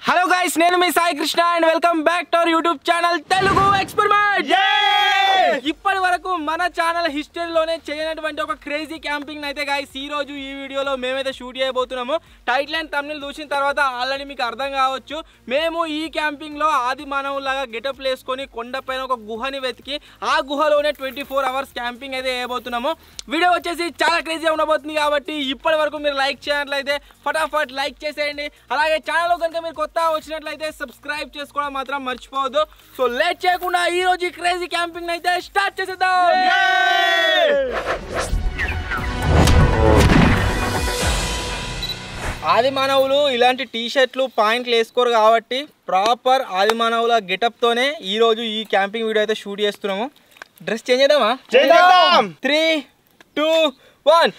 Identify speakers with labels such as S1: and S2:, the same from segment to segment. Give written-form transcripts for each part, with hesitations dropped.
S1: Hello guys, నేను మీ Sai Krishna and welcome back to our YouTube channel Telugu experiment. ఇప్పటి వరకు మన ఛానల్ హిస్టరీలోనే చేయనటువంటి ఒక క్రేజీ క్యాంపింగ్ అయితే గైస్ ఈ రోజు ఈ వీడియోలో మేమైతే షూట్ చేయబోతున్నాము. టైటిల్ అండ్ థంబ్నెయిల్ చూసిన తర్వాత ఆల్రెడీ మీకు అర్థం కావచ్చు, మేము ఈ క్యాంపింగ్లో ఆది మానవులాగా గెటప్ వేసుకొని కొండపైన ఒక గుహని వెతికి ఆ గుహలోనే 24 అవర్స్ క్యాంపింగ్ అయితే చేయబోతున్నాము. వీడియో వచ్చేసి చాలా క్రేజీగా ఉండబోతుంది కాబట్టి ఇప్పటి వరకు మీరు లైక్ చేయనట్లయితే ఫటాఫట్ లైక్ చేసేయండి. అలాగే ఛానల్లో కనుక మీరు కొత్త వచ్చినట్లయితే సబ్స్క్రైబ్ చేసుకోవడం మాత్రం మర్చిపోవద్దు. సో లేట్ చేయకుండా ఈ రోజు ఈ క్రేజీ క్యాంపింగ్ అయితే స్టార్ట్ చేసేద్దాం. ఆది మానవులు ఇలాంటి టీ షర్ట్లు పాయింట్లు వేసుకోరు కాబట్టి ప్రాపర్ ఆది మానవుల గెటప్తోనే ఈరోజు ఈ క్యాంపింగ్ వీడియో అయితే షూట్ చేస్తున్నాము. డ్రెస్ చేంజ్ చేద్దామా? 3, 2, 1.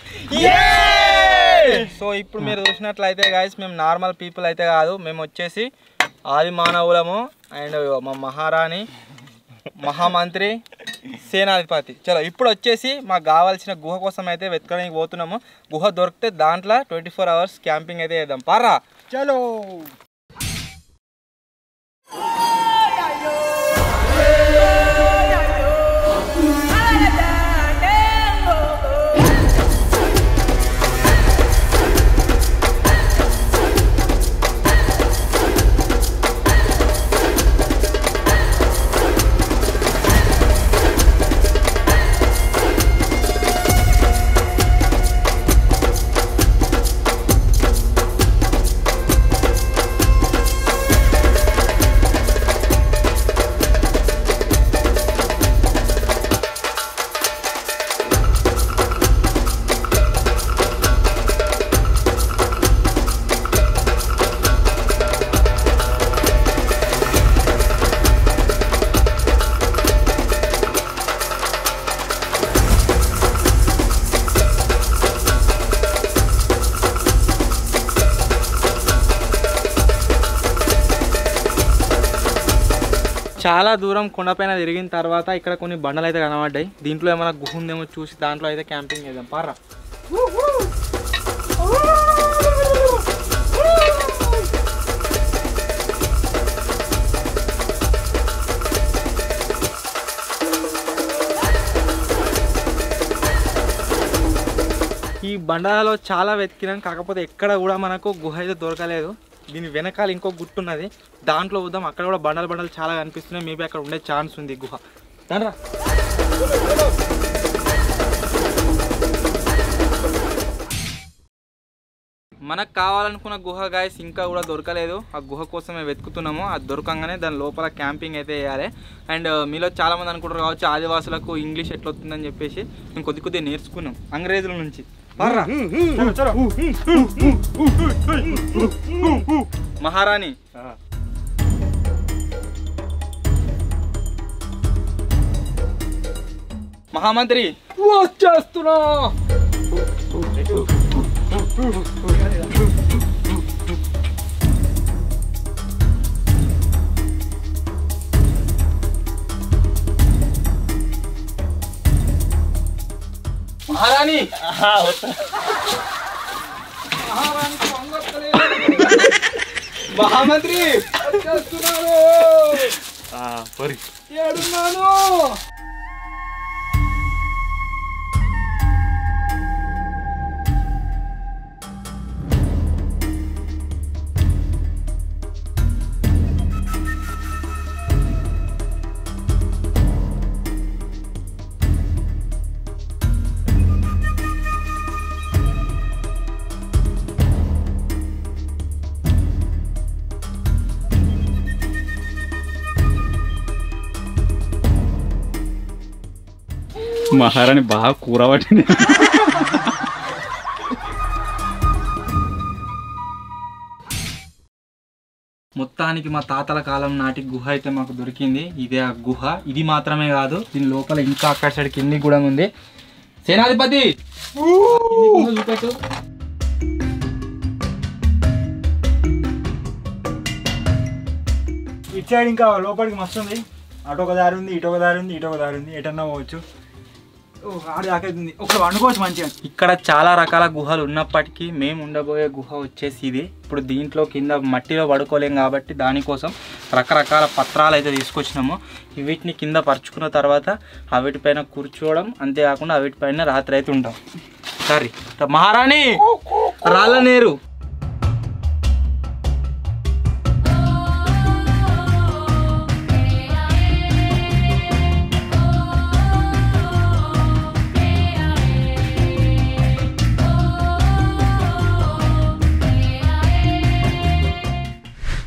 S1: సో ఇప్పుడు మీరు చూసినట్లయితే గాయస్, మేము నార్మల్ పీపుల్ అయితే కాదు, మేము వచ్చేసి ఆది మానవులము అండ్ మా మహారాణి, మహామంత్రి, సేనాధిపతి. చలో ఇప్పుడు వచ్చేసి మాకు కావాల్సిన గుహ కోసం అయితే వెతకడానికి పోతున్నాము. గుహ దొరికితే దాంట్లో 24 అవర్స్ క్యాంపింగ్ అయితే చేద్దాం. పారా చలో. చాలా దూరం కొండపైన తిరిగిన తర్వాత ఇక్కడ కొన్ని బండలు అయితే కనబడ్డాయి. దీంట్లో ఏమైనా గుహ ఉందేమో చూసి దాంట్లో అయితే క్యాంపింగ్ చేద్దాం. పారా. ఈ బండలలో చాలా వెతికినాం, కాకపోతే ఎక్కడ కూడా మనకు గుహ అయితే దొరకలేదు. దీని వెనకాల ఇంకో గుట్టు ఉన్నది, దాంట్లో వద్దాం. అక్కడ కూడా బండలు చాలా కనిపిస్తున్నాయి. మేబీ అక్కడ ఉండే ఛాన్స్ ఉంది గుహ. దాంట్రా మనకు కావాలనుకున్న గుహ గాయస్ ఇంకా కూడా దొరకలేదు. ఆ గుహ కోసమే వెతుకుతున్నాము. అది దొరకంగానే దాని లోపల క్యాంపింగ్ అయితే వేయాలి. అండ్ మీలో చాలామంది అనుకుంటారు కావచ్చు ఆదివాసులకు ఇంగ్లీష్ ఎట్లా వస్తుందని చెప్పేసి మేము కొద్దిగా నేర్చుకున్నాం అంగ్రేజుల నుంచి. మహారాణి, మహామంత్రి వచ్చేస్తున్నా. మహారాణి, మహామంత్రి వచ్చేస్తున్నారు. ఏడున్నాను.
S2: మహారాణి బాగా కూర పట్టింది.
S1: మొత్తానికి మా తాతల కాలం నాటి గుహ అయితే మాకు దొరికింది. ఇదే ఆ గుహ. ఇది మాత్రమే కాదు, దీని లోపల ఇంకా అక్కడ సైడ్ కింది కూడా ఉంది. సేనాధిపతి చూపెట్టు.
S3: ఇటు సైడ్ ఇంకా లోపలికి మస్తు ఉంది. అటు ఒక దారి ఉంది, ఇటు ఒక దారి ఉంది, ఇటు ఒక దారి ఉంది. ఎటన్నా పోవచ్చు. ఒక వండుకోవచ్చు మంచిగా.
S1: ఇక్కడ చాలా రకాల గుహలు ఉన్నప్పటికీ మేము ఉండబోయే గుహ వచ్చేసి ఇది. ఇప్పుడు దీంట్లో కింద మట్టిలో పడుకోలేం కాబట్టి దానికోసం రకరకాల పత్రాలు అయితే తీసుకొచ్చినాము. వీటిని కింద పరుచుకున్న తర్వాత వీటిపైన కూర్చోవడం, అంతేకాకుండా వీటిపైన రాత్రి అయితే ఉంటాం. సరే మహారాణి రాళ్ళ నేరు.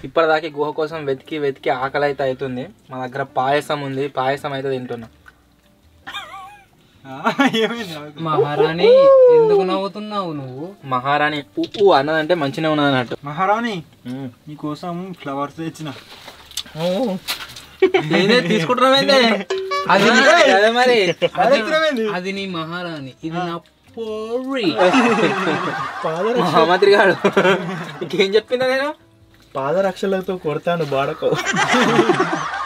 S1: ఇప్పటిదాకా గుహ కోసం వెతికి వెతికి ఆకలి అయితే అవుతుంది. మా దగ్గర పాయసం ఉంది, పాయసం అయితే తింటున్నాం.
S4: మహారాణి ఎందుకు నవ్వుతున్నావు నువ్వు?
S1: మహారాణి ఉప్పు అన్నదంటే మంచిగా ఉన్నది అన్నట్టు.
S3: మహారాణి నీకోసం ఫ్లవర్స్ తెచ్చిన.
S1: తీసుకుంటున్నామైందే మరి.
S4: అది నీ మహారాణి, ఇది నా పోరి.
S1: మహామంత్రి గారు ఇంకేం చెప్పిందా? నేను
S3: పాదరక్షలతో కొడతాను బాడకో.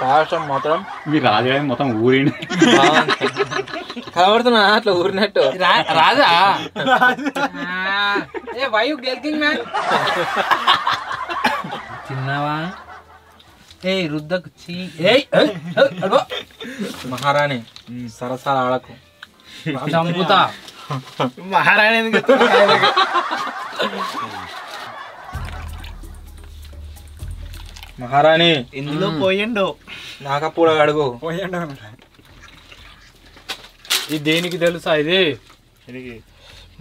S1: పాయసం మాత్రం
S2: మీరు రాజు మొత్తం ఊరిని
S1: కనబడుతున్నా అట్లా ఊరినట్టు.
S4: రాజా వై యు గెల్కింగ్ మ్యాన్? తిన్నావా? ఏ రుద్దకు
S1: మహారాణి సరసాల ఆడకు,
S4: చంపుతా.
S3: మహారాణి
S1: మహారాణి
S3: ఇందులో పోయిండు.
S1: నాకప్పుడు అడుగు.
S3: పోయిండు.
S4: ఇది దేనికి తెలుసా? ఇది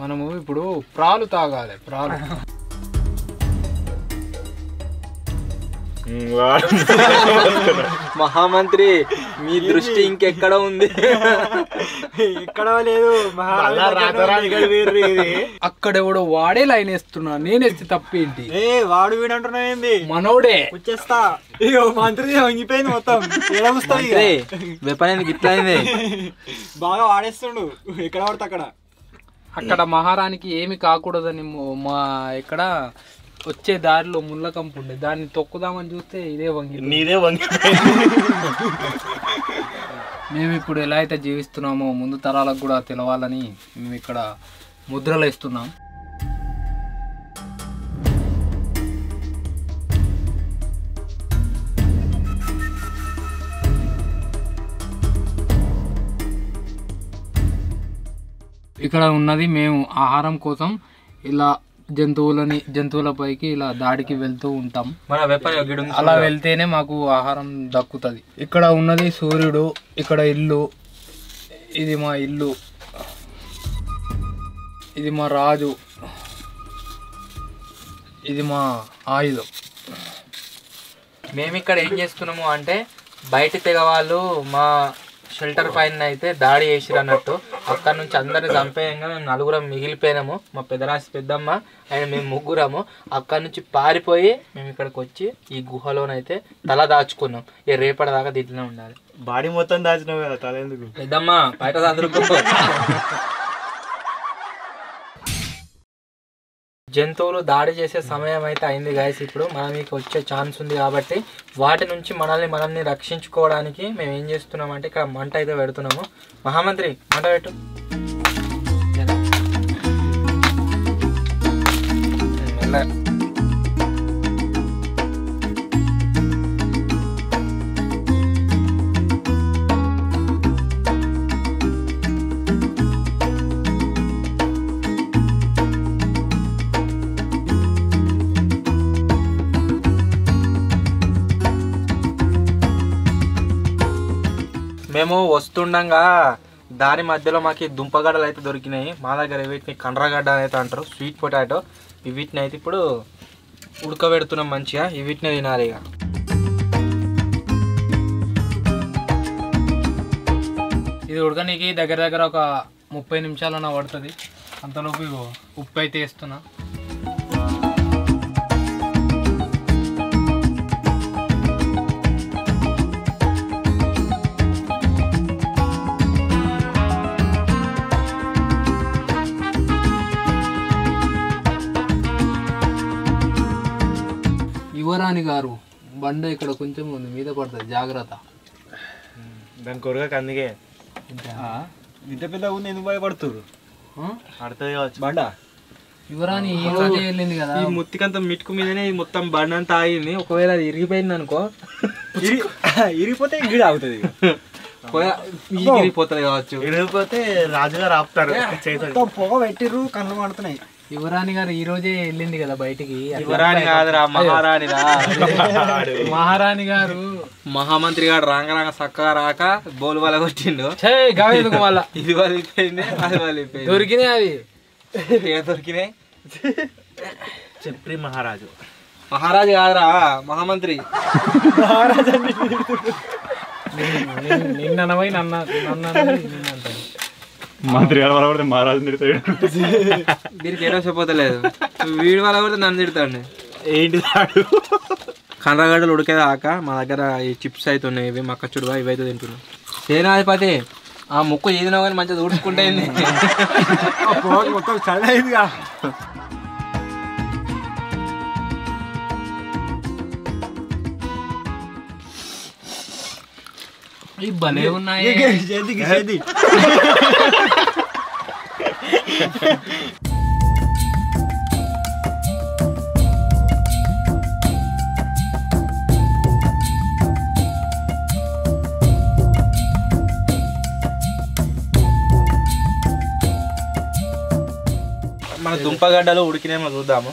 S4: మనము ఇప్పుడు ప్రాలు తాగాలి. ప్రాలు
S1: మహామంత్రి మీ దృష్టి ఇంకెక్కడ ఉంది?
S3: ఇక్కడ లేదు.
S4: అక్కడెవడో వాడే లైన్ వేస్తున్నా, నేనేస్తే తప్పేంటి?
S3: వాడు వీడు అంటున్నావు ఏంది?
S4: మనోడే
S3: వచ్చేస్తా. ఇగో మంత్రి వంగిపోయింది మొత్తం.
S1: వెపన్ ఎందుకు ఇట్లా అయింది?
S3: బాగా వాడేస్తుండు ఎక్కడ పడితే అక్కడ.
S4: అక్కడ మహారానికి ఏమి కాకూడదని మా ఇక్కడ వచ్చే దారిలో ముళ్ళ కంపు ఉండే, దాన్ని తొక్కుదామని చూస్తే ఇదే వంగి.
S3: నీదే వంగి.
S4: మేము ఇప్పుడు ఎలా అయితే జీవిస్తున్నామో ముందు తరాలకు కూడా తెలవాలని మేము ఇక్కడ ముద్రలు వేస్తున్నాం. ఇక్కడ ఉన్నది మేము ఆహారం కోసం ఇలా జంతువులపైకి ఇలా దాడికి వెళ్తూ ఉంటాం. అలా వెళ్తేనే మాకు ఆహారం దక్కుతుంది. ఇక్కడ ఉన్నది సూర్యుడు, ఇక్కడ ఇల్లు, ఇది మా ఇల్లు, ఇది మా రాజు, ఇది మా ఆయుధం.
S1: మేము ఇక్కడ ఏం చేస్తున్నాము అంటే బయట తెగ వాళ్ళు మా షెల్టర్ పైన అయితే దాడి చేసిరు అన్నట్టు. అక్కడ నుంచి అందరిని చంపేయంగా మేము నలుగురం మిగిలిపోయినాము. మా పెదరాశి పెద్దమ్మ అండ్ మేము ముగ్గురము అక్కడ నుంచి పారిపోయి మేము ఇక్కడికి వచ్చి ఈ గుహలోనైతే తల దాచుకున్నాం. రేపటిదాకా దీంట్లోనే ఉండాలి.
S3: బాడీ మొత్తం దాచినావు కదా, తల ఎందుకు?
S1: పెద్దమ్మ బయట చదువుకో. జంతువులు దాడి చేసే సమయం అయితే అయింది గైస్. ఇప్పుడు మనం మీకు వచ్చే ఛాన్స్ ఉంది కాబట్టి వాటి నుంచి మనల్ని రక్షించుకోవడానికి మేము ఏం చేస్తున్నామంటే ఇక్కడ మంట అయితే పెడుతున్నాము. మహామంత్రి మంట పెట్టు. మేము వస్తుండగా దారి మధ్యలో మాకు దుంపగడ్డలు అయితే దొరికినాయి. మా దగ్గర వీటిని కండ్రగడ్డ అని అయితే అంటారు, స్వీట్ పొటాటో. వీటిని అయితే ఇప్పుడు ఉడకబెడుతున్నాం మంచిగా. వీటిని తినాలి. ఇక
S4: ఇది ఉడకనికి దగ్గర ఒక 30 నిమిషాలన్నా పడుతుంది. అంతలోపు ఉప్పు అయితే వేస్తున్నా. యువరాణి గారు బండ ఇక్కడ కొంచెం ఉంది, మీద పడుతుంది, జాగ్రత్త.
S3: దాని కొరగక అందుకే ఇంత పెద్ద ఉంది ఎందుకు భయపడుతురు
S5: పడుతుంది కావచ్చు
S3: బండ
S4: యువరాని ఈ రోజే వెళ్ళింది కదా
S1: ఈ ముత్తికంత మిట్టుకు మీదనే ఈ మొత్తం బండి అంతా ఆగింది. ఒకవేళ అది ఇరిగిపోయింది అనుకో
S3: ఇరిగిపోతే గిడ అవుతుంది
S1: ఇరిగిపోతుంది కావచ్చు.
S5: ఇరిగిపోతే రాజుగారు ఆపుతారు చేతులు.
S3: పొగ పెట్టిర్రు కళ్ళు మాడుతున్నాయి.
S4: యువరాణి గారు ఈ రోజే వెళ్ళింది కదా బయటికి.
S1: యువరాణి కాదురా మహారాణిరా.
S4: మహారాణి గారు
S1: మహామంత్రి గారు రాంగ చక్కగా రాక బోలు వల కొట్టిండు.
S4: గవేందుకు మళ్ళా
S1: ఇది వలిపోయింది అది వలిపోయింది.
S4: దొరికినాయి అవి
S1: ఏ దొరికినాయి
S5: చెప్పి మహారాజు
S1: మహారాజు కాదురా మహామంత్రి.
S4: నిన్ననవై నన్ను అంటాను.
S2: మంత్రి గారు వల్ల మహారాజు తిడతాడు.
S1: వీరికి ఏడో చెప్పలేదు. వీడి వల్ల కూడా నన్ను తిడతాండి.
S5: ఏంటి
S1: కండ్రగడ్డలు ఉడికేదాక మా దగ్గర ఈ చిప్స్ అయితే ఉన్నాయి. ఇవి మక్క చుడువా ఇవి అయితే తింటున్నాం. సేనాధిపతి ఆ ముక్కు ఏదినా కానీ మంచిగా ఊడ్చుకుంటే
S3: మొత్తం చల్ల అయిందిగా.
S4: ఈ భలే ఉన్నాయి.
S1: మన దుంపగడ్డలు ఉడికినేమో చూద్దాము.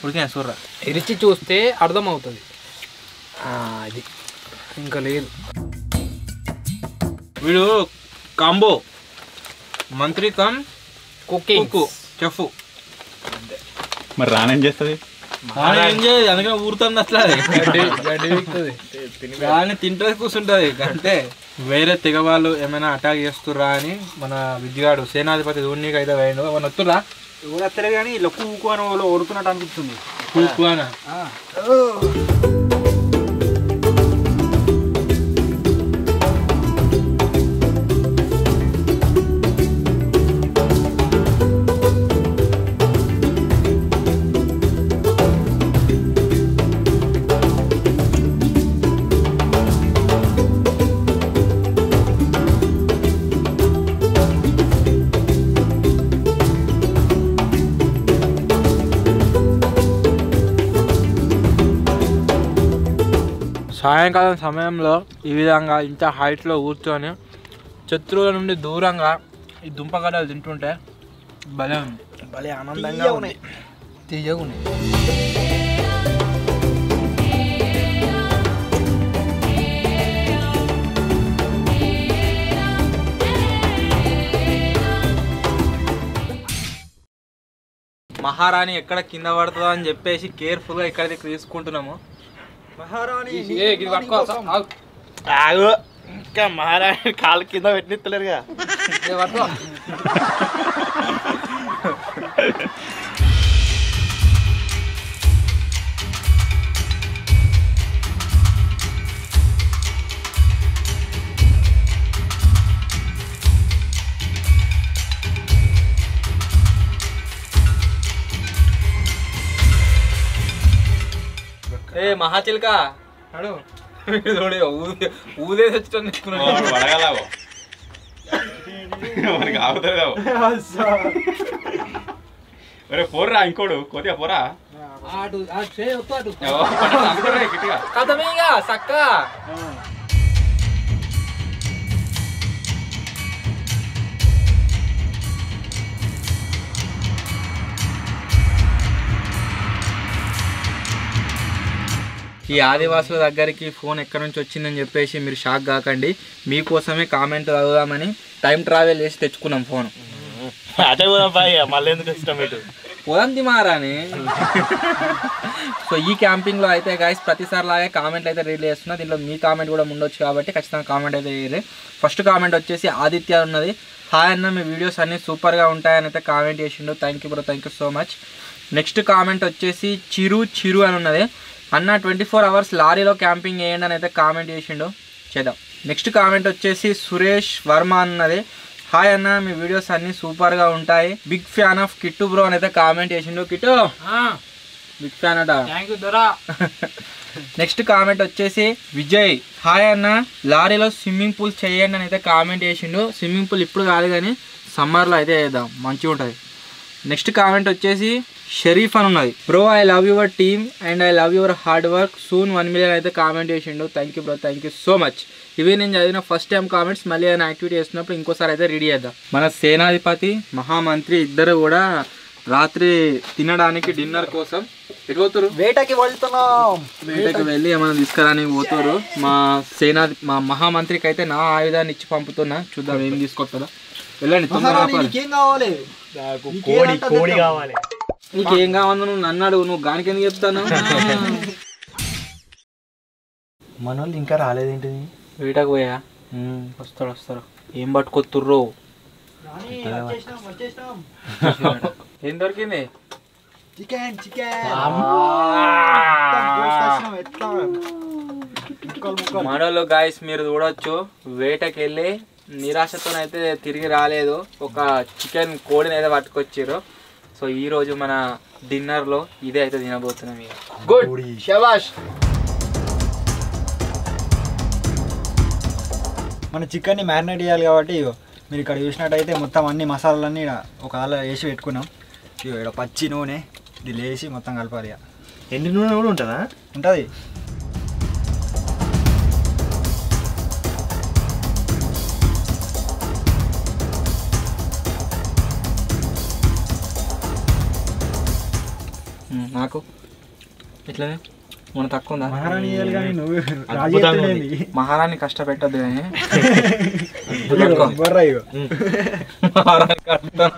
S1: ఉడికినా చూర్రా.
S4: ఇరిచి చూస్తే అర్థమవుతుంది. అది ఇంకా లేదు.
S1: వీడు కాంబో మంత్రి కమ్
S4: కుకింగ్
S1: చెఫ్.
S2: మరి రానేం చేస్తుంది?
S1: ఏం చేయదు అందుకని ఊరుతుంది అట్లా.
S4: గడ్డి
S1: దాన్ని తింటే కూర్చుంటది అంటే. వేరే తెగ వాళ్ళు ఏమైనా అటాక్ చేస్తుర్రా అని మన విద్యగాడు సేనాధిపతి ధోనికి అయితే వేయండు. మన వస్తురా
S3: ఊరత్తలేదు కానీ లొక్కు ఊకు అని వాళ్ళు ఓడుతున్నట్టు అనిపిస్తుంది.
S1: కూకు అన సాయంకాలం సమయంలో ఈ విధంగా ఇంత హైట్లో కూర్చొని శత్రువుల నుండి దూరంగా ఈ దుంపగడ్డలు తింటుంటే భలే ఉంది. భలే ఆనందంగా ఉంది.
S4: తీయగా ఉన్నాయి.
S1: మహారాణి ఎక్కడ కింద పడుతుందో అని చెప్పేసి కేర్ఫుల్గా ఇక్కడ తీసుకుంటున్నాము.
S3: మహారాణి
S5: ఆగు ఇంకా మహారాణి కాలు కింద పెట్టినలేరుగా.
S1: ఏ మహాచిల్క అడు ఊదేసి వచ్చేటప్పుడు
S2: వడగలావు మనకి ఆగుతుంది. ఒరే పోర్రా ఇంకోడు కొద్దిగా పోరా గట్టిగా.
S1: కథమేగా సక్క. ఈ ఆదివాసుల దగ్గరికి ఫోన్ ఎక్కడి నుంచి వచ్చిందని చెప్పేసి మీరు షాక్ కాకండి. మీకోసమే కామెంట్ చదువుదామని టైం ట్రావెల్ చేసి తెచ్చుకున్నాం ఫోన్.
S5: అదే మళ్ళీ ఎందుకు ఇష్టం ఇటు
S1: పోదంతి మారాని. సో ఈ క్యాంపింగ్లో అయితే గైస్ ప్రతిసారి లాగే కామెంట్లు అయితే రీడ్ చేస్తున్నా. దీంట్లో మీ కామెంట్ కూడా ఉండొచ్చు కాబట్టి ఖచ్చితంగా కామెంట్ అయితే వేయరే. ఫస్ట్ కామెంట్ వచ్చేసి ఆదిత్య ఉన్నది. హాయ్ అన్న, మీ వీడియోస్ అన్నీ సూపర్గా ఉంటాయని అయితే కామెంట్ చేసిండు. Thank you bro, thank you so much. Next comment వచ్చేసి చిరు అని ఉన్నది. అన్న 24 hours లారీలో క్యాంపింగ్ చేయండి అని అయితే కామెంట్ చేసిండు. చేద్దాం. నెక్స్ట్ కామెంట్ వచ్చేసి సురేష్ వర్మ అన్నది. హాయ్ అన్న, మీ వీడియోస్ అన్నీ సూపర్గా ఉంటాయి. Big fan of Kittu bro అని అయితే కామెంట్ చేసిండు. కిట్టు బిగ్ ఫ్యాన్ అట.
S4: థ్యాంక్ యూ దొరా.
S1: నెక్స్ట్ కామెంట్ వచ్చేసి విజయ్, హాయ్ అన్న, లారీలో స్విమ్మింగ్ పూల్ చేయండి అని అయితే కామెంట్ చేసిండు. స్విమ్మింగ్ పూల్ ఇప్పుడు కాదు కానీ సమ్మర్లో అయితే వేద్దాం, మంచిగా ఉంటుంది. నెక్స్ట్ కామెంట్ వచ్చేసి షరీఫ్ అని ఉన్నది. Bro I love your team and I love your hard work, soon 1 million అయితే కామెంట్ చేసిండు. Thank you bro, thank you so much. ఇవి నేను చదివిన ఫస్ట్ టైం కామెంట్స్. మళ్ళీ ఏదైనా యాక్టివిటీ చేస్తున్నప్పుడు ఇంకోసారి అయితే రెడీ చేద్దాం. మన సేనాధిపతి మహామంత్రి ఇద్దరు కూడా రాత్రి తినడానికి డిన్నర్ కోసం ఎటు పోతారు?
S3: వేటకి వెళ్తున్నాం.
S1: వేటకి వెళ్ళి ఏమైనా తీసుకురానికి పోతారు. మా మహామంత్రికి అయితే నా ఆయుధాన్ని ఇచ్చి పంపుతున్నా, చూద్దాం ఏం తీసుకొస్తారో. వెళ్ళండి తొందరగా.
S3: నీకేం కావాలి?
S5: నాకు కోడి కావాలి.
S1: నీకేం కావాలి? నువ్వు నన్ను అడుగు, నువ్వు గానికి ఎందుకు చెప్తాను?
S5: మన వాళ్ళు ఇంకా రాలేదేంటిది?
S1: వేటకు పోయా వస్తారు. ఏం పట్టుకొత్తుర్రో? ఏం దొరికింది?
S3: చికెన్
S1: మనలో గాయస్ మీరు చూడొచ్చు, వేటకి వెళ్ళి నిరాశతోనైతే తిరిగి రాలేదు. ఒక చికెన్ కోడిని అయితే పట్టుకొచ్చారు. సో ఈ రోజు మన డిన్నర్ లో ఇదే అయితే తినబోతున్నాం. గుడ్, శబాష్.
S3: మన చికెన్ని మ్యారినేట్ చేయాలి కాబట్టి ఇగో మీరు ఇక్కడ చూసినట్టయితే మొత్తం అన్ని మసాలాలన్నీ ఒక ఆలో వేసి పెట్టుకున్నాం. ఇగో ఇక్కడ పచ్చి నూనె ఇది లేసి మొత్తం కలపాలి. ఇక
S5: ఎండి నూనె కూడా ఉంటుందా?
S3: ఉంటుంది.
S1: నాకు ఇట్లనే మన తక్కువ ఉందా?
S3: మహారాణి వేయాలి కానీ నువ్వు
S5: అద్భుతంగా ఉంది.
S1: మహారాణి కష్టపెట్టద్దు కానీ
S3: బొర్రా ఇగో.
S1: మహారాణి కష్టం.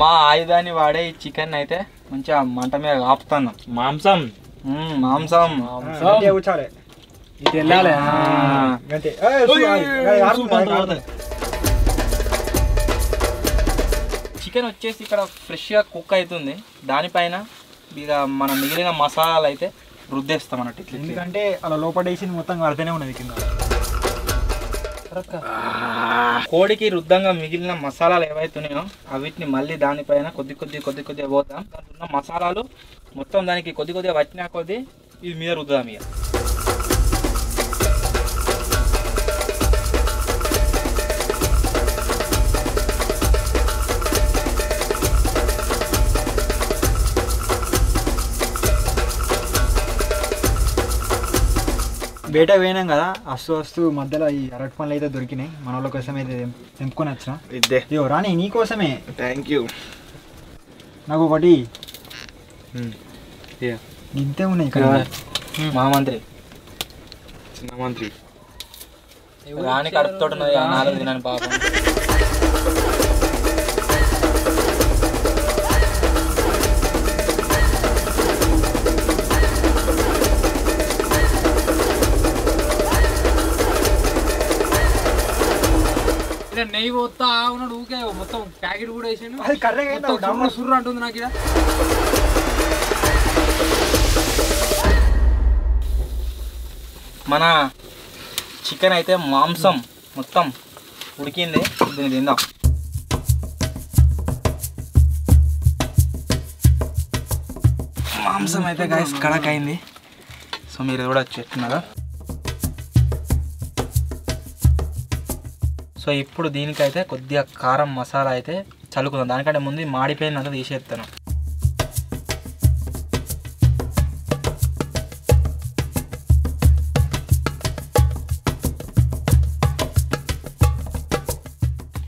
S1: మా ఆయుధాన్ని వాడే ఈ చికెన్ అయితే మంచిగా మంట మీద ఆపుతున్నాం.
S5: మాంసం
S1: మాంసం
S3: కూర్చోాలి.
S4: ఇటు వెళ్ళాలి.
S1: చికెన్ వచ్చేసి ఇక్కడ ఫ్రెష్గా కుక్ అవుతుంది. దానిపైన ఇక మన మిగిలిన మసాలాలు అయితే రుద్దేస్తాం అన్నట్టు. ఇట్లా
S3: ఎందుకంటే అలా లోపల వేసింది మొత్తం అర్థనే ఉన్నది కింద.
S1: కోడికి రుద్దంగా మిగిలిన మసాలాలు ఏవైతున్నాయో వీటిని మళ్ళీ దానిపైన కొద్ది కొద్దిగా పోతాం. దాంట్లో ఉన్న మసాలాలు మొత్తం దానికి కొద్దిగా పట్టినా కొద్ది ఇది మీద రుద్దాం. ఇక
S3: బయట పోయినాం కదా, వస్తూ మధ్యలో ఈ అరటి పనులు అయితే దొరికినాయి. మన వాళ్ళ కోసం అయితే తెంపుకొని వచ్చిన.
S5: ఇద్దే.
S3: ఇగో రాని నీకోసమే.
S5: Thank you.
S3: నాకు ఒకటి ఇంతే ఉన్నాయి ఇక్కడ.
S1: మహామంత్రి
S5: చిన్న మంత్రి
S1: రాని కడుపుతో ఉన్నది. ఆ 4 దినాన్ని పాపం.
S4: నెయ్యి పోతా ఉన్నాడు ఊకే, మొత్తం ప్యాకెట్ కూడా వేసాను.
S3: అది కర్రెగా
S4: సుర్రు అంటుంది నాకు. ఇక్కడ
S1: మన చికెన్ అయితే మాంసం మొత్తం ఉడికింది. దీన్ని తిందాం. మాంసం అయితే గాయస్ కడక్ అయింది. సో మీరు కూడా చెప్తున్నారా? సో ఇప్పుడు దీనికైతే కొద్దిగా కారం మసాలా అయితే చల్లుకుందాం. దానికంటే ముందు మాడిపోయినంత తీసేస్తాను.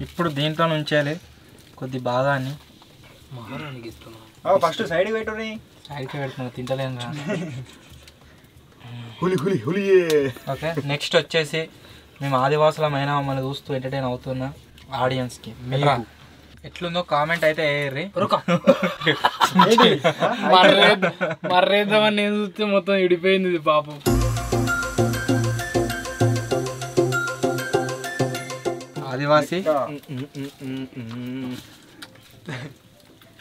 S1: ఇప్పుడు దీంట్లో నుంచేయాలి కొద్ది భాగాన్ని
S4: మహారాణికి ఇస్తున్నాను.
S3: ఫస్ట్ సైడ్ పెట్టుని.
S1: సైడ్కి పెడుతున్నా, తింటలేను కదా. ఓకే, నెక్స్ట్ వచ్చేసి మేము ఆదివాసులమైన మమ్మల్ని చూస్తూ ఎంటర్టైన్ అవుతున్న ఆడియన్స్కి ఎట్లుందో కామెంట్ అయితే వేయర్రి.
S4: మర్రేద్దామని నేను చూస్తే మొత్తం ఇడిపోయింది ఇది పాపం.
S1: ఆదివాసి.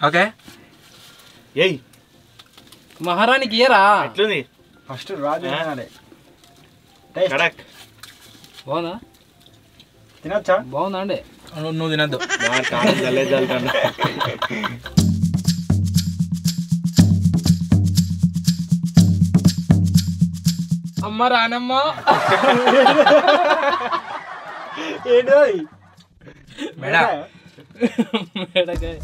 S1: ఓకే
S5: ఏయ్
S4: మహారాణికి ఇయరా
S5: ఎట్లుంది
S3: ఫస్ట్ రాజు తినాలి.
S5: కడక్
S4: బాగుందా?
S3: తినొచ్చా?
S4: బాగుందా అండి?
S1: నువ్వు తినద్దు.
S5: జల్లే జల్లుతాను
S4: అమ్మ రానమ్మ
S3: ఏంటో
S1: మేడా
S4: మేడకాయ.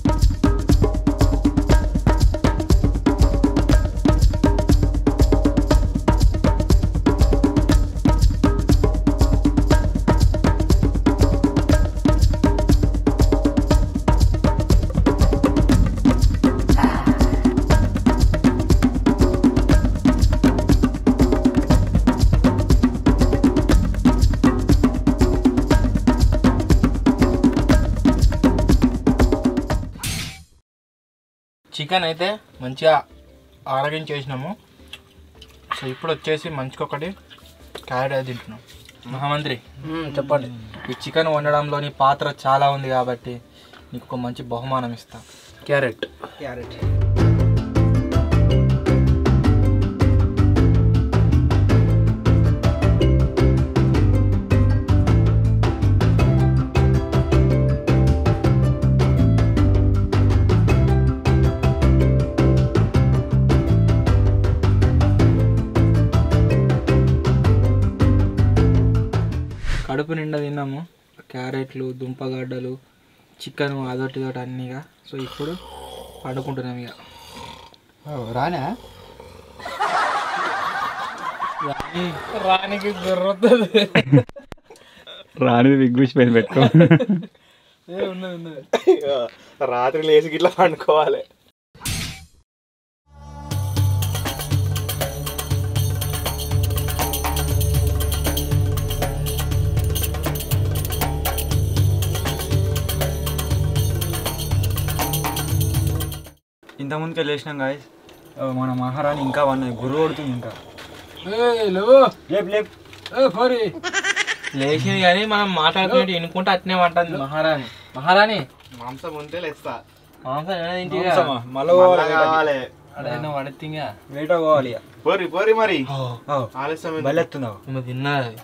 S1: చికెన్ అయితే మంచిగా ఆరగించేసినాము. సో ఇప్పుడు వచ్చేసి మంచిగా ఒకటి క్యారెట్ అయితే తింటున్నాం. మహామంత్రి
S4: చెప్పండి.
S1: ఈ చికెన్ వండడంలోని పాత్ర చాలా ఉంది కాబట్టి నీకు ఒక మంచి బహుమానం ఇస్తా.
S4: క్యారెట్.
S3: క్యారెట్.
S1: కడుపు నిండా తిన్నాము. క్యారెట్లు, దుంపగడ్డలు, చికెన్ అదొకటి అన్నీగా. సో ఇప్పుడు పండుకుంటున్నాం ఇక.
S3: రానా
S4: రానికి దొరుకుతుంది.
S2: రాని విగ్గుష్ పైన పెట్టుకో.
S4: ఉన్నది.
S5: రాత్రి లేచి గిట్లా పండుకోవాలి.
S3: ఇంతకుముందుకే లేచినాం గాయస్. మన మహారాణి ఇంకా వన్నది, గుర్రు కొడుతుంది ఇంకా. లేపు లేపు.
S1: లేచింది కానీ మనం మాట్లాడుకునేది వినుకుంటే అట్నే అంటుంది మహారాణి. మహారాణి
S5: మాంసం ఉంటే లేస్తా.
S1: మాంసం
S3: మళ్ళీ
S5: కావాలి.
S1: పడుతుందిగా.
S3: వేట పోవాలి ఇక.
S5: పోరి పోరి మరి ఆలస్యం
S3: బలెత్తున్నావు.
S1: నువ్వు తిన్నది.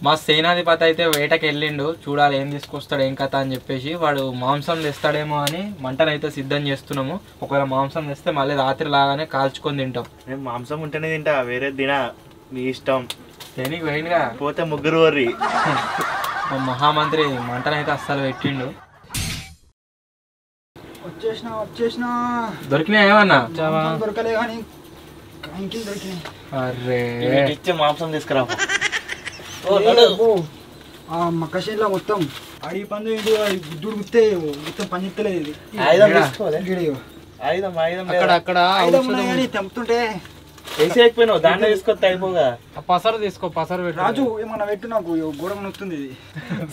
S1: మా సేనాధిపతి అయితే వేటకి వెళ్ళిండు. చూడాలి ఏం తీసుకొస్తాడు ఏం కథ అని చెప్పేసి. వాడు మాంసం తెస్తాడేమో అని మంటనైతే సిద్ధం చేస్తున్నాము. ఒకవేళ మాంసం తెస్తే మళ్ళీ రాత్రి లాగానే కాల్చుకొని తింటాం.
S5: నేను మాంసం ఉంటేనే తింటా, వేరే తినా, నీ ఇష్టం.
S1: దేనికి పోయిందిగా.
S5: పోతే ముగ్గురు వర్రి.
S1: మా మహామంత్రి మంటనైతే అస్సలు పెట్టిండు.
S3: వచ్చేసిన
S1: దొరికినా ఏమన్నా?
S3: దొరకలే కానీ కంకిలు దొరికినాయి.
S1: అరే
S5: ఇచ్చే మాంసం తీసుకురా.
S3: మక్కషేన్లో మొత్తం అడిగి పండు ఏంటి గుడ్డు గుత్తే మొత్తం పని ఎత్తలేదు. ఇది
S5: ఆయుధం తీసుకోవాలి. ఆయుధం
S4: అక్కడ అక్కడ
S3: కానీ తెంపుతుంటే
S5: వేసి అయిపోయినావు, దాంట్లో తీసుకొస్తే అయిపోగా.
S4: పసరు తీసుకో. పసరు పెట్టు.
S3: రాజు ఏమన్నా పెట్టు, నాకు గోడం నొస్తుంది ఇది.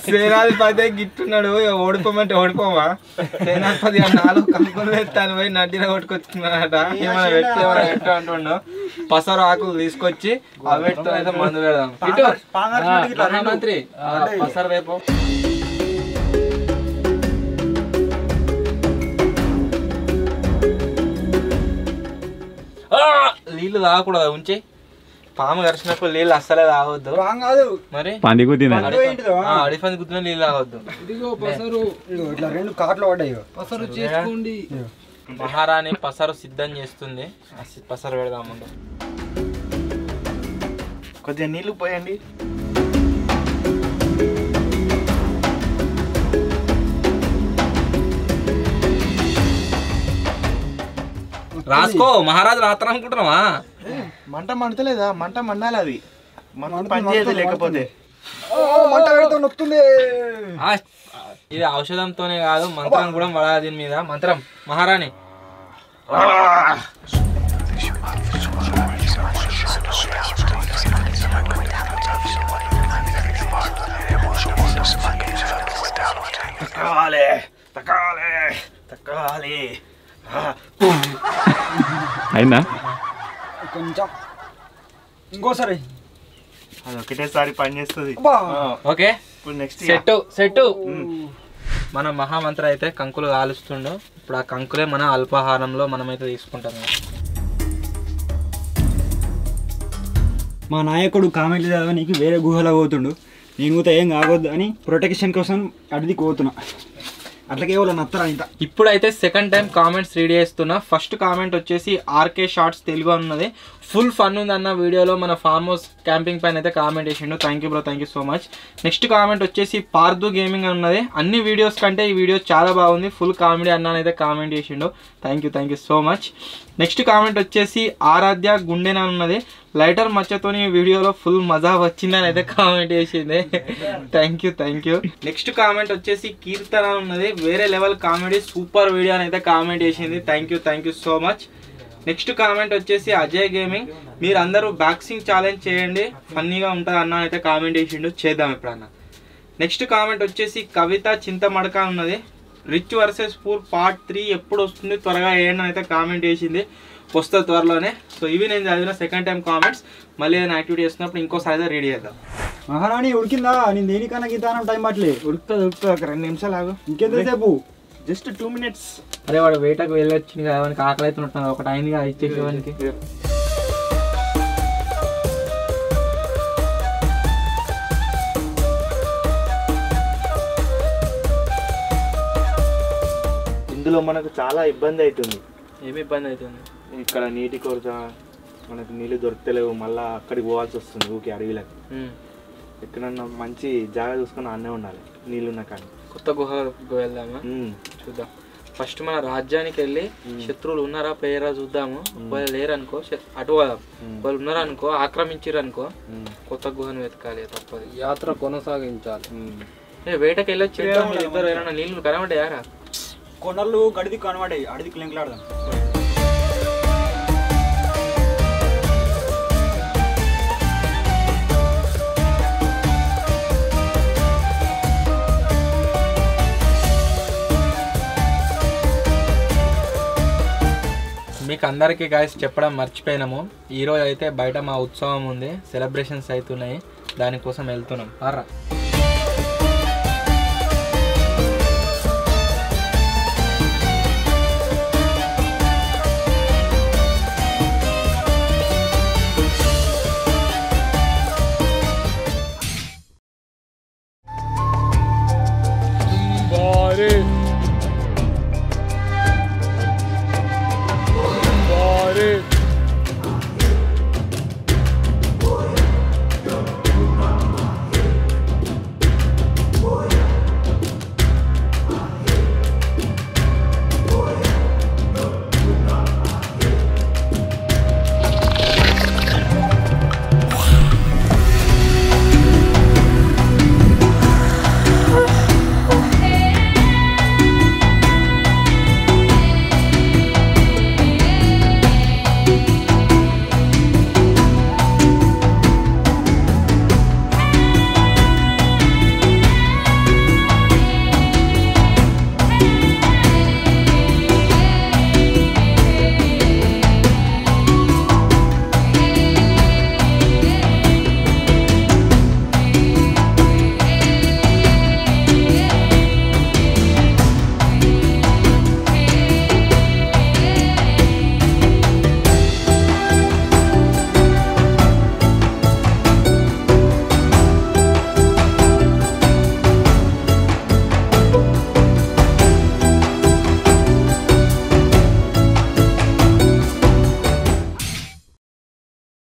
S1: సేనాధిపతి గిట్టున్నాడు. ఓడిపోమంటే ఓడిపోవా? సేనాధిపతి 4 కంకులు ఎత్తాను పోయి నడ్డిన కొట్టుకొచ్చుకున్నాడట. ఏమైనా పెట్టు అంటుండో. పసరు ఆకులు తీసుకొచ్చి అవి పెట్టుతో అయితే మందు పెడదాం. మహామంత్రి పసరు రేపు నీళ్ళు తాగకూడదు, ఉంచి. పాము కరిచినప్పుడు నీళ్ళు అస్సలే తాగొద్దు.
S3: కాదు
S1: మరి
S2: పండుగ తినాలి.
S1: అడిఫంది గుర్తున్న నీళ్ళు తాగొద్దు.
S4: ఇదిగో పసరు.
S3: ఇట్లా 2 కార్లు పడ్డాయి.
S4: పసరు చేసుకోండి.
S1: మహారాణి పసరు సిద్ధం చేస్తుంది. పసరు పెడదాము.
S5: కొద్దిగా నీళ్లు పోయండి.
S1: రాసుకో. మహారాజు రాత్ర అనుకుంటున్నావా?
S5: మంట మంటలేదా? మంట మండాలి. అది మంట పని చేయదు లేకపోతే.
S3: మంట పెడితే నొక్కుతుంది.
S1: ఇది ఔషధంతోనే కాదు, మంత్రం కూడా పడాలి దీని మీద. మంత్రం మహారాణి.
S5: తక్కాలి తక్కాలి తక్కాలి.
S2: అయిందా?
S3: కొంచెం ఇంకోసారి
S5: అది ఒకటేసారి పని చేస్తుంది.
S1: ఓకే
S5: ఇప్పుడు నెక్స్ట్
S1: సెట్ మన మహామంత్రి అయితే కంకులు కాలుస్తుండు. ఇప్పుడు ఆ కంకులే మన అల్పాహారంలో మనమైతే తీసుకుంటాం.
S3: మా నాయకుడు కామెంట్లు చదవనీకి వేరే గుహలో పోతుండు. నేను కూడా ఏం కావద్దు అని ప్రొటెక్షన్ కోసం అడిగి పోతున్నా. అట్లా కేవలం నత్తరా ఇంత.
S1: ఇప్పుడైతే సెకండ్ టైం కామెంట్స్ రీడ్ చేస్తున్నా. ఫస్ట్ కామెంట్ వచ్చేసి ఆర్కే షార్ట్స్ తెలుగు ఉన్నది. ఫుల్ ఫన్ ఉంది అన్న వీడియోలో మన ఫార్మ్ హౌస్ క్యాంపింగ్ పైన అయితే కామెంట్ చేసిండు. Thank you bro, thank you so much. Next comment వచ్చేసి పార్దు గేమింగ్ అని ఉన్నది. అన్ని వీడియోస్ కంటే ఈ వీడియో చాలా బాగుంది, ఫుల్ కామెడీ అన్న అయితే కామెంట్ చేసిండు. Thank you so much. Next comment వచ్చేసి ఆరాధ్య గుండెన ఉన్నది. లైటర్ మచ్చతోని ఈ వీడియోలో ఫుల్ మజా వచ్చిందని అయితే కామెంట్ చేసింది. Thank you. నెక్స్ట్ కామెంట్ వచ్చేసి కీర్తన ఉన్నది. వేరే లెవెల్ కామెడీ, సూపర్ వీడియో అని అయితే కామెంట్ చేసింది. Thank you so much. Next comment వచ్చేసి అజయ్ గేమింగ్. మీరు అందరూ బాక్సింగ్ ఛాలెంజ్ చేయండి, ఫన్నీగా ఉంటుంది అన్న అయితే కామెంట్ చేసిండు. చేద్దాం ఎప్పుడన్నా. నెక్స్ట్ కామెంట్ వచ్చేసి కవిత చింతమడక ఉన్నది. రిచ్ వర్సెస్ పూర్ పార్ట్ 3 ఎప్పుడు వస్తుంది, త్వరగా వేయండి అయితే కామెంట్ చేసింది. వస్తుంది త్వరలోనే. సో ఇవి నేను చదివిన సెకండ్ టైం కామెంట్స్. మళ్ళీ ఏదైనా యాక్టివిటీ చేస్తున్నప్పుడు ఇంకోసారి అయితే రెడీ చేద్దాం.
S3: మహారాణి ఉడికిందా? నేను దేనికన్నా గీతానం టైం పట్టలే.
S5: ఉడుకుతుంది. ఒక 2 నిమిషాలు ఆగు.
S3: ఇంకెంతసేపు?
S5: Just 2 minutes.
S1: అరే వాడు వేటకు వెళ్ళొచ్చింది కదా, వానికి ఆకలి అయితే ఉంటున్నాను. ఒకటి అయింది కదా ఇచ్చేసేవానికి.
S5: ఇందులో మనకు చాలా ఇబ్బంది అవుతుంది.
S1: ఏమి ఇబ్బంది అవుతుంది?
S5: ఇక్కడ నీటి కొరత, మనకు నీళ్ళు దొరకలేవు. మళ్ళీ అక్కడికి పోవాల్సి వస్తుంది ఊరికి అడవిలకు. ఎక్కడన్నా మంచి జాగా చూసుకొని అన్నే ఉండాలి, నీళ్ళున్న కానీ.
S1: కొత్త గుహకు వెళ్దామా? చూద్దాం. ఫస్ట్ మన రాజ్యానికి వెళ్ళి శత్రువులు ఉన్నారా పేరా చూద్దాము. వాళ్ళు లేరనుకో అటు పోదాం. వాళ్ళు ఉన్నారనుకో, ఆక్రమించారనుకో కొత్త గుహను వెతకాలి. తప్పదు,
S4: యాత్ర కొనసాగించాలి.
S1: వేటకి వెళ్ళొచ్చి ఇద్దరు ఏమైనా నీళ్ళు కనబడ్డాయారా?
S3: కొండలు గడిది కనబడాయి, అడిది లింకులాడదాం.
S1: మీకు అందరికీ గాయస్ చెప్పడం మర్చిపోయినాము. ఈరోజు అయితే బయట మా ఉత్సవం ఉంది, సెలబ్రేషన్స్ అవుతున్నాయి, దానికోసం వెళ్తున్నాం. రా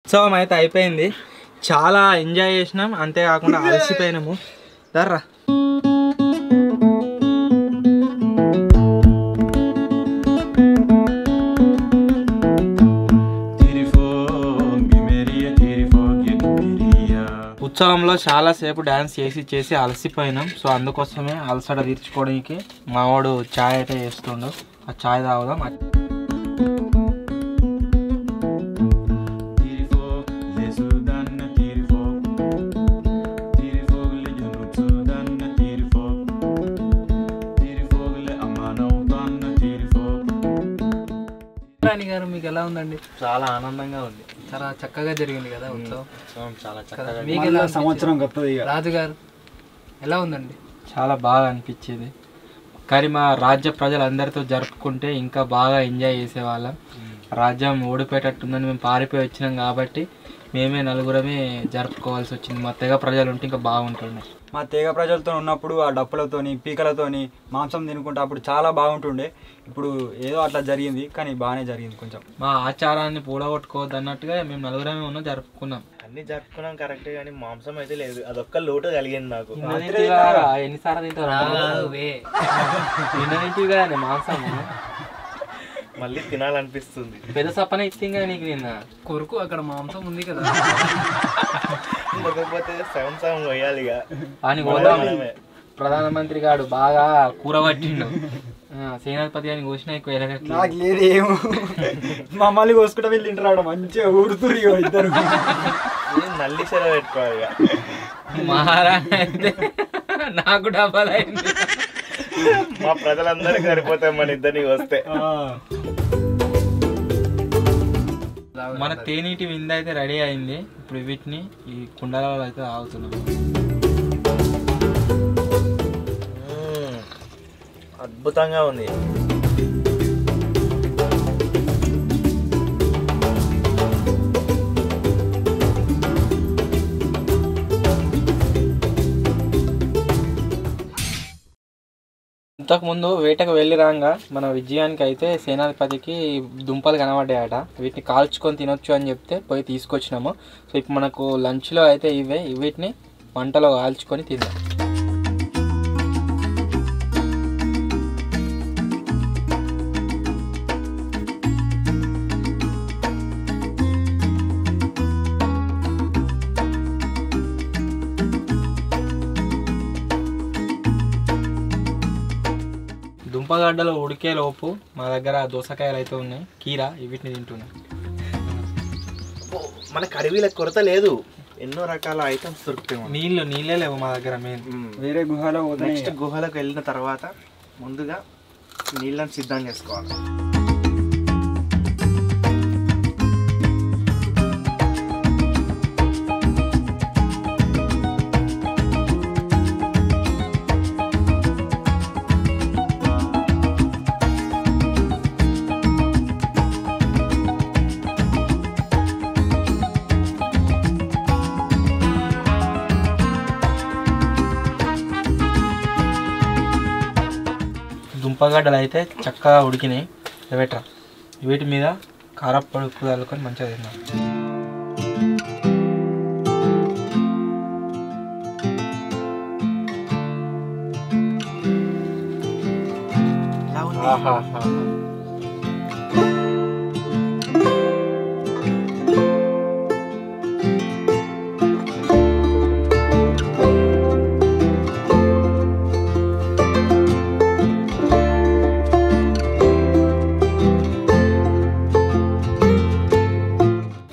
S1: ఉత్సవం అయితే అయిపోయింది, చాలా ఎంజాయ్ చేసినాం, అంతేకాకుండా అలసిపోయినాము. దర్రా ఉత్సవంలో చాలాసేపు డ్యాన్స్ చేసి అలసిపోయినాం. సో అందుకోసమే అలసట తీర్చుకోవడానికి మావాడు ఛాయ్ అయితే చేస్తుండు. ఆ ఛాయ్ తాగుదాం.
S4: రాణి గారు, మీకు ఎలా ఉందండి?
S5: చాలా ఆనందంగా ఉంది.
S4: చాలా చక్కగా జరిగింది కదా ఉత్సవం.
S5: చాలా చక్కగా
S4: మీకు ఎలా
S3: సంవత్సరం గొప్పది.
S4: రాజు గారు ఎలా ఉందండి?
S1: చాలా బాగా అనిపించేది. కానీ మా రాజ్య ప్రజలందరితో జరుపుకుంటే ఇంకా బాగా ఎంజాయ్ చేసేవాళ్ళం. రాజ్యం ఓడిపోయేటట్టుందని మేము పారిపోయి వచ్చినాం కాబట్టి మేమే నలుగురమే జరుపుకోవాల్సి వచ్చింది. మా తెగ ప్రజలు ఉంటే ఇంకా బాగుంటుండే.
S3: మా తెగ ప్రజలతో ఉన్నప్పుడు ఆ డప్పులతోని పీకలతోని మాంసం తినుకుంటే అప్పుడు చాలా బాగుంటుండే. ఇప్పుడు ఏదో అట్లా జరిగింది, కానీ బాగానే జరిగింది. కొంచెం
S1: మా ఆచారాన్ని పూడగొట్టుకోవద్దు అన్నట్టుగా మేము నలుగురమే ఉన్నాం, జరుపుకున్నాం.
S5: అన్ని జరుపుకున్నాం కరెక్టే, కానీ మాంసం అయితే లేదు. అదొక్క లోటు కలిగింది నాకు.
S1: ఎన్నిసార్లు తింటావు మాంసం?
S5: మళ్ళీ తినాలనిపిస్తుంది.
S1: పెద్ద సప్పనే ఇచ్చింగా నీకు నిన్న
S4: కొరుకు అక్కడ మాంసం ఉంది కదా.
S5: లేకపోతే సగం పోయాలి ఇక.
S1: అని ప్రధానమంత్రి గాడు బాగా కూర పట్టిండు. సేనాధిపతి అని కోసినా ఎక్కువ
S3: నాకు లేదేమో. మమ్మల్ని కోసుకుంటా వీళ్ళు తింటారు మంచిగా ఊరుతురు ఇద్దరు.
S5: నల్లి సెల పెట్టుకోవాలి ఇక.
S1: మహారాణి అయితే నాకు డబ్బలు అయింది.
S5: మా ప్రజలందరికీ సరిపోతాయి మన ఇద్దరిని వస్తే.
S1: మన తేనీటి విందు అయితే రెడీ అయింది. ఇప్పుడు వీటిని ఈ కుండలలో అయితే తాగుతున్నాం.
S5: అద్భుతంగా ఉంది.
S1: ఇంతకుముందు వేటకు వెళ్ళి రాగా మన విజయానికి అయితే సేనాధిపతికి దుంపలు కనబడ్డాయట. వీటిని కాల్చుకొని తినొచ్చు అని చెప్తే పోయి తీసుకొచ్చినాము. సో ఇప్పుడు మనకు లంచ్లో అయితే వీటిని వంటలో కాల్చుకొని తిందాం. దుంపగడ్డలు ఉడికే లోపు మా దగ్గర దోసకాయలు అయితే ఉన్నాయి, కీరా, వీటిని తింటున్నాయి.
S5: మనకు అడవిలో కొరత లేదు, ఎన్నో రకాల ఐటమ్స్ దొరుకుతాయి.
S1: నీళ్ళే లేవు మా దగ్గర. మెయిన్
S3: వేరే గుహలో
S5: నెక్స్ట్ గుహలకు వెళ్ళిన తర్వాత ముందుగా నీళ్ళని సిద్ధం చేసుకోవాలి.
S1: దుంపగడ్డలు అయితే చక్కగా ఉడికినాయి. పెట్టరా, వీటి మీద కారప్పొడి ఉప్పు చల్లుకొని మంచిగా తిన్నాం.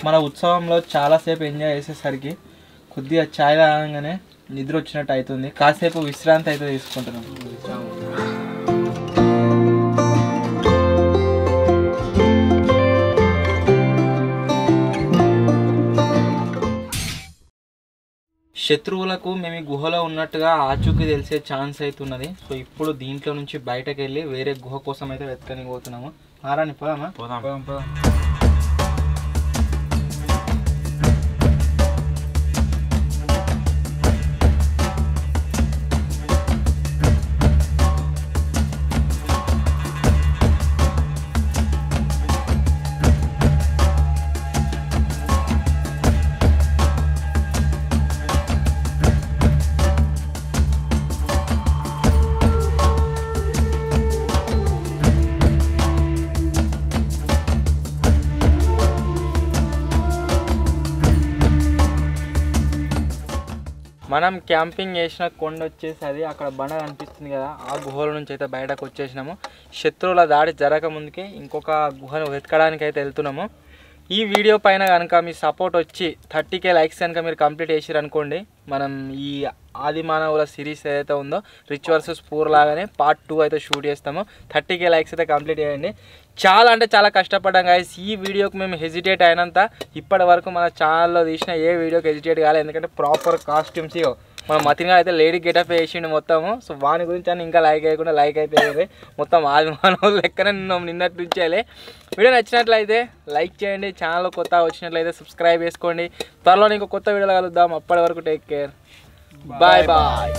S1: మన ఉత్సవంలో చాలాసేపు ఎంజాయ్ చేసేసరికి కొద్దిగా ఛాయ్ తాగగానే నిద్ర వచ్చినట్టు అవుతుంది. కాసేపు విశ్రాంతి అయితే తీసుకుంటున్నాం. శత్రువులకు మేము ఈ గుహలో ఉన్నట్టుగా ఆచూకీ తెలిసే ఛాన్స్ అయితే ఉన్నది. సో ఇప్పుడు దీంట్లో నుంచి బయటకు వెళ్ళి వేరే గుహ కోసం అయితే వెతకని పోతున్నాము. ఆరాని పోదామా?
S5: పోదాం.
S1: మనం క్యాంపింగ్ చేసిన కొండ వచ్చేసి అది అక్కడ బండ కనిపిస్తుంది కదా, ఆ గుహల నుంచి అయితే బయటకు వచ్చేసినాము. శత్రువుల దాడి జరగక ముందుకే ఇంకొక గుహను వెతకడానికి అయితే వెళ్తున్నాము. ఈ వీడియో పైన కనుక మీ సపోర్ట్ వచ్చి 30K లైక్స్ కనుక మీరు కంప్లీట్ చేసిరు అనుకోండి, మనం ఈ ఆదిమానవుల సిరీస్ ఏదైతే ఉందో రిచ్ వర్సెస్ పూర్ లాగానే పార్ట్ 2 అయితే షూట్ చేస్తాము. 30K లైక్స్ అయితే కంప్లీట్ చేయండి. చాలా అంటే చాలా కష్టపడ్డాం గైస్. ఈ వీడియోకి మేము హెజిటేట్ అయినంత ఇప్పటి వరకు మన ఛానల్లో తీసిన ఏ వీడియోకి హెజిటేట్ కాలేదు. ఎందుకంటే ప్రాపర్ కాస్ట్యూమ్స్ మన మతిగా అయితే లేడీ గెటప్ వేసిండు మొత్తము. సో వాని గురించి అని ఇంకా లైక్ అయ్యకుండా లైక్ అయితే మొత్తం ఆదిమానవులు లెక్కనే నిన్నట్టు నుంచేయాలి. వీడియో నచ్చినట్లయితే లైక్ చేయండి. ఛానల్లో కొత్తగా వచ్చినట్లయితే సబ్స్క్రైబ్ చేసుకోండి. త్వరలో ఇంకో కొత్త వీడియోలో కలుద్దాం. అప్పటి వరకు టేక్ కేర్. Bye bye.